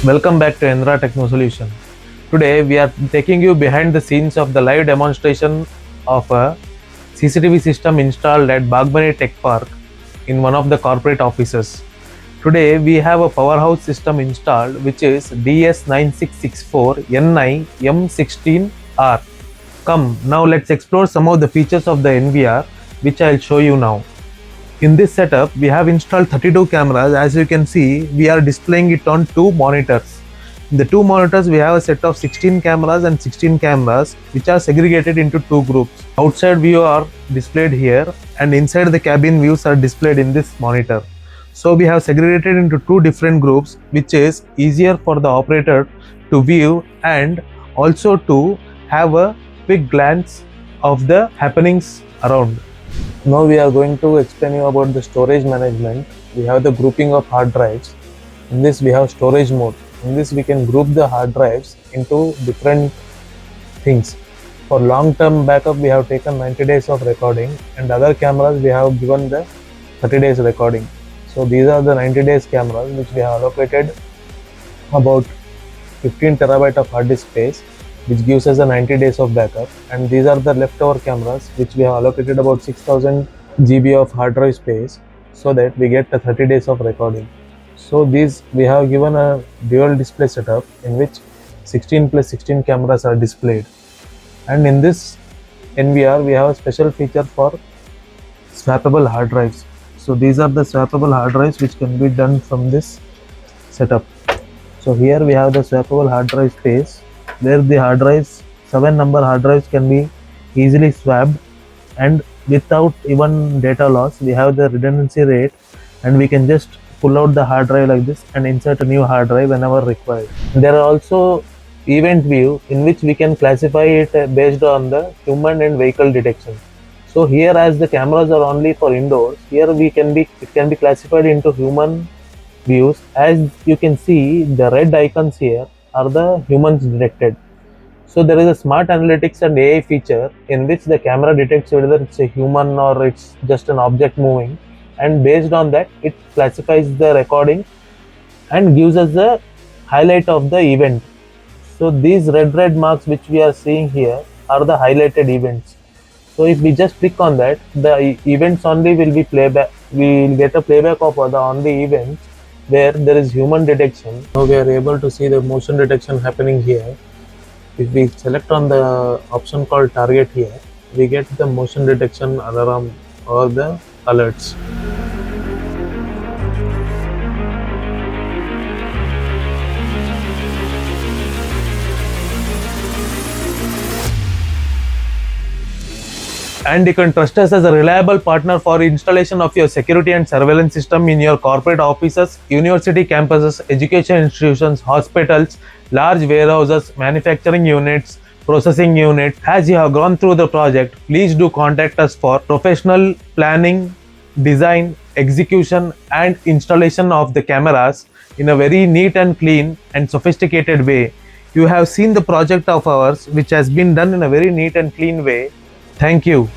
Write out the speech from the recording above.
Welcome back to Yendra Techno Solution. Today we are taking you behind the scenes of the live demonstration of a CCTV system installed at Bagmane Tech Park in one of the corporate offices. Today we have a powerhouse system installed which is DS-9664NI-M16R. Come, now let's explore some of the features of the NVR which I'll show you now. In this setup, we have installed 32 cameras. As you can see, we are displaying it on two monitors. In the two monitors, we have a set of 16 cameras and 16 cameras which are segregated into two groups. Outside view are displayed here and inside the cabin views are displayed in this monitor. So we have segregated into two different groups, which is easier for the operator to view and also to have a quick glance of the happenings around. Now we are going to explain you about the storage management. We have the grouping of hard drives. In this we have storage mode. In this we can group the hard drives into different things. For long-term backup we have taken 90 days of recording, and other cameras we have given the 30 days recording. So these are the 90 days cameras which we have allocated about 15 terabyte of hard disk space, which gives us a 90 days of backup, and these are the leftover cameras which we have allocated about 6000 GB of hard drive space so that we get the 30 days of recording. So these we have given a dual display setup in which 16 plus 16 cameras are displayed, and in this NVR we have a special feature for swappable hard drives. So these are the swappable hard drives which can be done from this setup. So here we have the swappable hard drive space where the hard drives, 7 number hard drives, can be easily swapped, and without even data loss. We have the redundancy rate, and we can just pull out the hard drive like this and insert a new hard drive whenever required. There are also event view in which we can classify it based on the human and vehicle detection. So here, as the cameras are only for indoors, here it can be classified into human views. As you can see, the red icons here are the humans detected. So there is a smart analytics and AI feature in which the camera detects whether it's a human or it's just an object moving, and based on that it classifies the recording and gives us the highlight of the event. So these red marks which we are seeing here are the highlighted events. So if we just click on that, the events only will be playback. We will get a playback of the only events where there is human detection. Now we are able to see the motion detection happening here. If we select on the option called target here, we get the motion detection alarm or the alerts. And you can trust us as a reliable partner for installation of your security and surveillance system in your corporate offices, university campuses, education institutions, hospitals, large warehouses, manufacturing units, processing units. As you have gone through the project, please do contact us for professional planning, design, execution and installation of the cameras in a very neat and clean and sophisticated way. You have seen the project of ours which has been done in a very neat and clean way. Thank you.